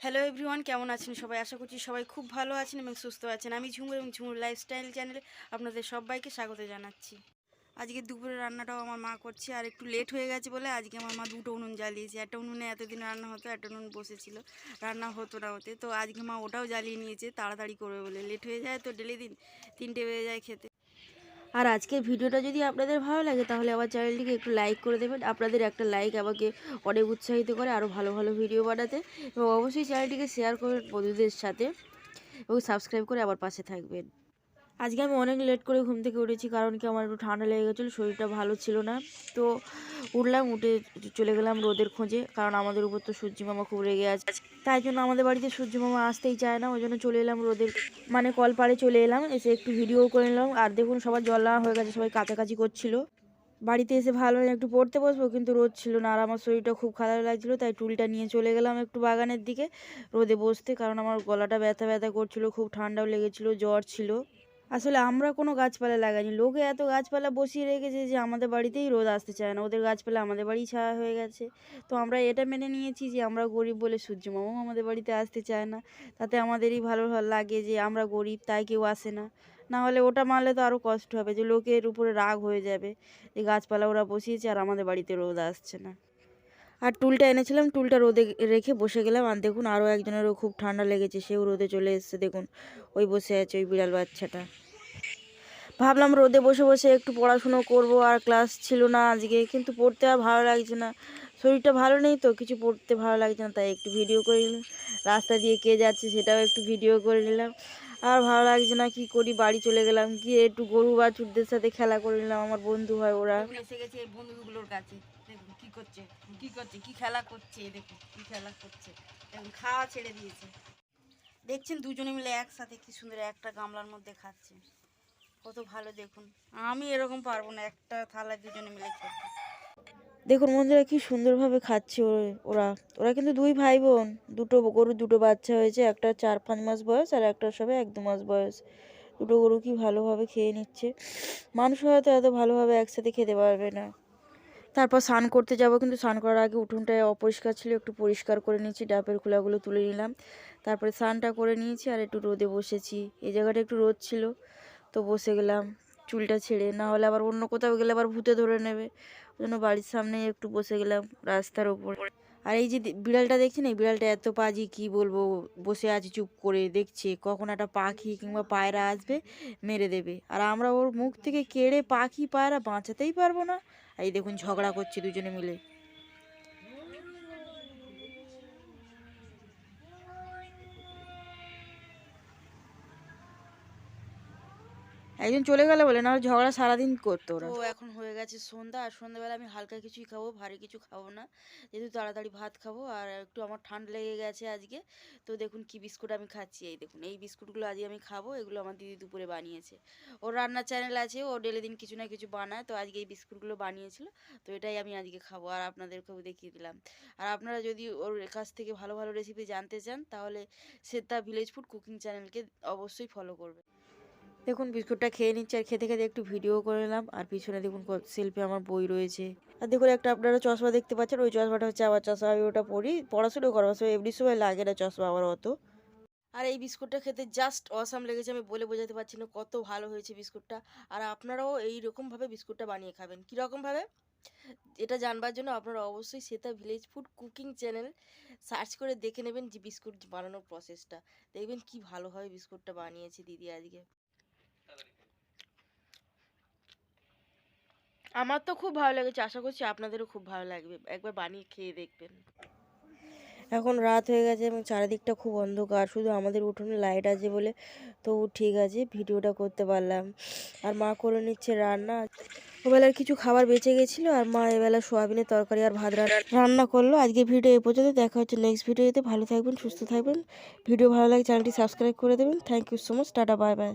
Hello everyone, কেমন আছেন সবাই? আশা করছি সবাই খুব ভালো আছেন এবং সুস্থ আছেন। আমি ঝুমুর এবং ঝুমুর লাইফস্টাইল চ্যানেলে আপনাদের সবাইকে স্বাগত জানাচ্ছি। আজকে দুপুরে রান্নাটাও আমার মা করছে, আর একটু লেট হয়ে গেছে বলে আজকে আমার মা দুটো উনুন জ্বালিয়েছে। একটা উনুনে এতদিন রান্না হতো, একটা উনুন বসেছিল, রান্না হতো না হতে, তো আজকে মা ওটাও জ্বালিয়ে নিয়েছে তাড়াতাড়ি করবে বলে। লেট হয়ে যায় তো, ডেলি দিন 3টে বেজে যায় খেতে। আর আজকের ভিডিওটা যদি আপনাদের ভালো লাগে তাহলে আমার চ্যানেলটিকে একটু লাইক করে দেবেন। আপনাদের একটা লাইক আমাকে অনেক উৎসাহিত করে আরও ভালো ভালো ভিডিও বানাতে, এবং অবশ্যই চ্যানেলটিকে শেয়ার করবেন বন্ধুদের সাথে এবং সাবস্ক্রাইব করে আমার পাশে থাকবেন। আজকে আমি অনেক লেট করে ঘুম থেকে উঠেছি, কারণ কি আমার একটু ঠান্ডা লেগে গেছিলো, শরীরটা ভালো ছিল না। তো উঠে চলে গেলাম রোদের খোঁজে, কারণ আমাদের উপর তো সূর্য মামা খুব রেগে আছে। তাই জন্য আমাদের বাড়িতে সূর্য মামা আসতেই চায় না, ওই জন্য চলে এলাম রোদের কলপাড়ে চলে এলাম, এসে একটু ভিডিও করে নিলাম। আর দেখুন সবার জল নেওয়া হয়ে গেছে, সবাই কাছাকাছি করছিল। বাড়িতে এসে ভালো একটু পড়তে বসবো, কিন্তু রোদ ছিল না, আর আমার শরীরটা খুব খারাপ লাগছিলো, তাই টুলটা নিয়ে চলে গেলাম একটু বাগানের দিকে রোদে বসতে, কারণ আমার গলাটা ব্যথা ব্যথা করছিলো, খুব ঠান্ডাও লেগেছিলো, জ্বর ছিল। আসলে আমরা কোনো গাছপালা লাগাইনি, লোকে এত গাছপালা বসিয়ে রেখেছে যে আমাদের বাড়িতেই রোদ আসতে চায় না। ওদের গাছপালা আমাদের বাড়িই ছায়া হয়ে গেছে, তো আমরা এটা মেনে নিয়েছি যে আমরা গরিব বলে সূর্যমামাও আমাদের বাড়িতে আসতে চায় না। তাতে আমাদেরই ভালো লাগে যে আমরা গরিব তাই কেউ আসে না। না হলে ওটা মানলে তো আরও কষ্ট হবে, যে লোকের উপরে রাগ হয়ে যাবে যে গাছপালা ওরা বসিয়েছে আর আমাদের বাড়িতে রোদ আসছে না। আর টুলটা এনেছিলাম, টুলটা রোদে রেখে বসে গেলাম। আর দেখুন আরও একজনেরও খুব ঠান্ডা লেগেছে, সেও রোদে চলে এসছে। দেখুন ওই বসে আছে ওই বিড়াল বাচ্চাটা। ভাবলাম রোদে বসে বসে একটু পড়াশুনো করব, আর ক্লাস ছিল না আজকে, কিন্তু পড়তে আর ভালো লাগছে না, শরীরটা ভালো নেই তো, কিছু পড়তে ভালো লাগছে না, তাই একটু ভিডিও করে নিলাম। রাস্তা দিয়ে কে যাচ্ছে সেটাও একটু ভিডিও করে নিলাম। আর ভালো লাগছে না, কি করি, বাড়ি চলে গেলাম, গিয়ে একটু গরু বাছুরদের সাথে খেলা করে নিলাম, আমার বন্ধু হয় ওরা। এসে গেছে এই বন্ধুগুলোর কাছে, দেখুন কি করছে কি খেলা করছে, দেখুন কি খেলা করছে, দেখুন খাওয়া ছেড়ে দিয়েছে। দেখছেন দুজনে মিলে একসাথে কি সুন্দর একটা গামলার মধ্যে খাচ্ছে, কত ভালো। দেখুন আমি এরকম পারবো না একটা থালায় দুজনে মিলে খেতে। দেখুন বন্ধুরা কি সুন্দরভাবে খাচ্ছে ওরা। ওরা কিন্তু দুই ভাই বোন, দুটো গরু, দুটো বাচ্চা হয়েছে, একটা 4-5 মাস বয়স আর একটা সবে 1-2 মাস বয়স। দুটো গরু কি ভালোভাবে খেয়ে নিচ্ছে, মানুষ হয়তো এত ভালোভাবে একসাথে খেতে পারবে না। তারপর স্নান করতে যাব, কিন্তু স্নান করার আগে উঠোনটায় অপরিষ্কার ছিল, একটু পরিষ্কার করে নিয়েছি, ডাবের খোলাগুলো তুলে নিলাম, তারপরে স্নানটা করে নিয়েছি আর একটু রোদে বসেছি। এই জায়গাটা একটু রোদ ছিল তো বসে গেলাম চুলটা ছেড়ে, না হলে আবার অন্য কোথাও গেলে আবার ভূতে ধরে নেবে, ওই জন্য বাড়ির সামনে একটু বসে গেলাম রাস্তার ওপর। আর এই যে বিড়ালটা দেখছেন, এই বিড়ালটা এত পাজি কি বলবো, বসে আছে চুপ করে দেখছে কখন একটা পাখি কিংবা পায়রা আসবে মেরে দেবে, আর আমরা ওর মুখ থেকে কেড়ে পাখি পায়রা বাঁচাতেই পারবো না। এই দেখুন ঝগড়া করছে দুজনে মিলে। একজন চলে গেলে বলে, না ঝগড়া সারাদিন করতো ওরা। তো এখন হয়ে গেছে সন্ধ্যা, আর সন্ধ্যাবেলা আমি হালকা কিছুই খাবো, ভারী কিছু খাবো না, যেহেতু তাড়াতাড়ি ভাত খাবো। আর একটু আমার ঠান্ডা লেগে গেছে আজকে, তো দেখুন কি বিস্কুট আমি খাচ্ছি। এই দেখুন এই বিস্কুটগুলো আজকে আমি খাবো, এগুলো আমার দিদি দুপুরে বানিয়েছে। ওর রান্নার চ্যানেল আছে, ও ডেলি দিন কিছু না কিছু বানায়, তো আজকে এই বিস্কুটগুলো বানিয়েছিল, তো এটাই আমি আজকে খাবো আর আপনাদেরকেও দেখিয়ে দিলাম। আর আপনারা যদি ওর কাছ থেকে ভালো ভালো রেসিপি জানতে চান তাহলে শ্বেতা ভিলেজ ফুড কুকিং চ্যানেলকে অবশ্যই ফলো করবেন। দেখুন বিস্কুটটা খেয়ে নিচ্ছে, আর খেতে খেতে একটু ভিডিও করে নিলাম। আর পিছনে দেখুন সেলফি আমার বই রয়েছে। আর দেখুন একটা আপনারা চশমা দেখতে পাচ্ছেন, ওই চশমাটা হচ্ছে আমার চশমা, আমি ওটা পরি পড়াশুনো করার সময়, এমনি সময় লাগে না চশমা আমার অত। আর এই বিস্কুটটা খেতে জাস্ট অসাম লেগেছে, আমি বলে বোঝাতে পারছি না কত ভালো হয়েছে বিস্কুটটা। আর আপনারাও এইরকমভাবে বিস্কুটটা বানিয়ে খাবেন। কীরকমভাবে এটা জানবার জন্য আপনারা অবশ্যই Shweta village food cooking channel search করে দেখে নেবেন যে বিস্কুট বানানোর প্রসেসটা, দেখবেন কি ভালোভাবে বিস্কুটটা বানিয়েছে দিদি আজকে। আমার তো খুব ভালো লেগেছে, আশা করছি আপনাদেরও খুব ভালো লাগবে, একবার বানিয়ে খেয়ে দেখবেন। এখন রাত হয়ে গেছে এবং চারিদিকটা খুব অন্ধকার, শুধু আমাদের উঠোনে লাইট আছে বলে তবু ঠিক আছে ভিডিওটা করতে পারলাম। আর মা করে নিচ্ছে রান্না, ওবেলার কিছু খাবার বেঁচে গেছিলো, আর মা এবেলা সোয়াবিনের তরকারি আর ভাত রান্না করলো। আজকে ভিডিও এই পর্যন্ত, দেখা হচ্ছে নেক্সট ভিডিওতে। ভালো থাকবেন, সুস্থ থাকবেন, ভিডিও ভালো লাগে চ্যানেলটি সাবস্ক্রাইব করে দেবেন। Thank you so much, tata, bye by.